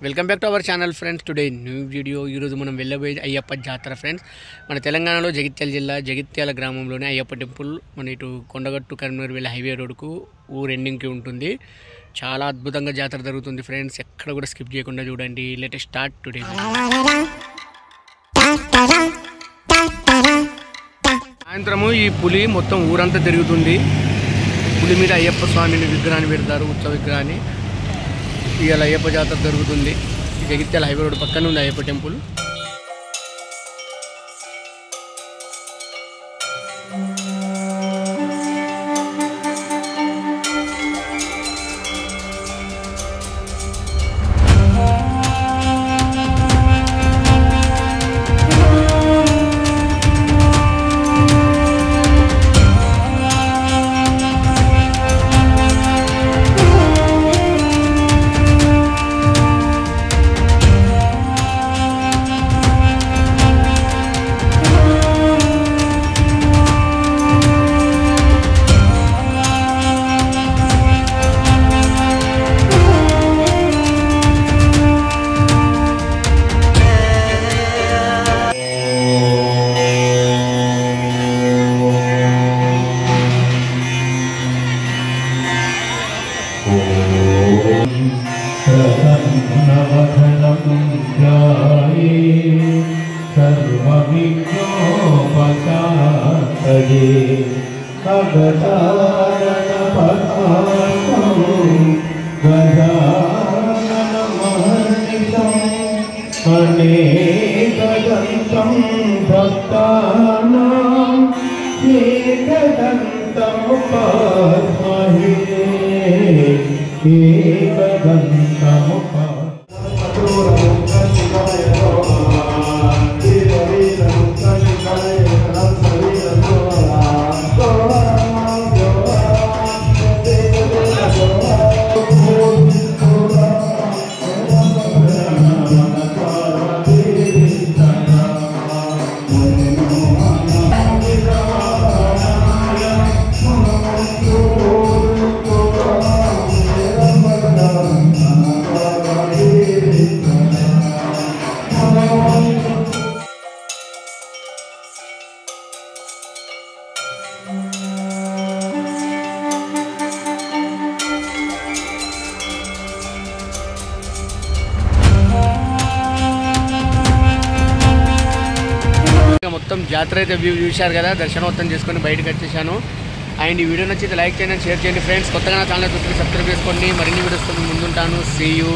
Welcome back to our channel friends. Today new video. ఈరోజు మనం వెళ్ళబోయే అయ్యప్ప జాతర ఫ్రెండ్స్. మన తెలంగాణలో జగిత్యాల జిల్లా జగిత్యాల గ్రామంలోనే అయ్యప్ప టెంపుల్. మన ఇటు కొండగట్టు కరీంనగర్ వెళ్ళే హైవే రోడ్కు ఊరు ఎండింగ్కి ఉంటుంది. చాలా అద్భుతంగా జాతర జరుగుతుంది ఫ్రెండ్స్. ఎక్కడ కూడా స్కిప్ చేయకుండా చూడండి. Let start today. సాయంత్రము ఈ పులి మొత్తం ఊరంతా తిరుగుతుంది. పులి మీద అయ్యప్ప స్వామిని విగ్రహాన్ని పెడతారు, ఉత్సవ విగ్రహాన్ని. ఇవాళ అయ్యప్ప జాతర జరుగుతుంది. జగిత్యాల హైవే రోడ్ పక్కన ఉంది అయ్యప్ప టెంపుల్. మొత్తం జాతర అయితే వ్యూ చూశారు కదా. దర్శనోత్తం చేసుకొని బయటకు వచ్చేసాను. అండ్ ఈ వీడియో నచ్చితే లైక్ చేయండి, షేర్ చేయండి ఫ్రెండ్స్. కొత్తగా నా ఛానల్ చూస్తే సబ్స్క్రైబ్ చేసుకోండి. మరిన్ని వీడియోస్ ముందుంటాను. See you.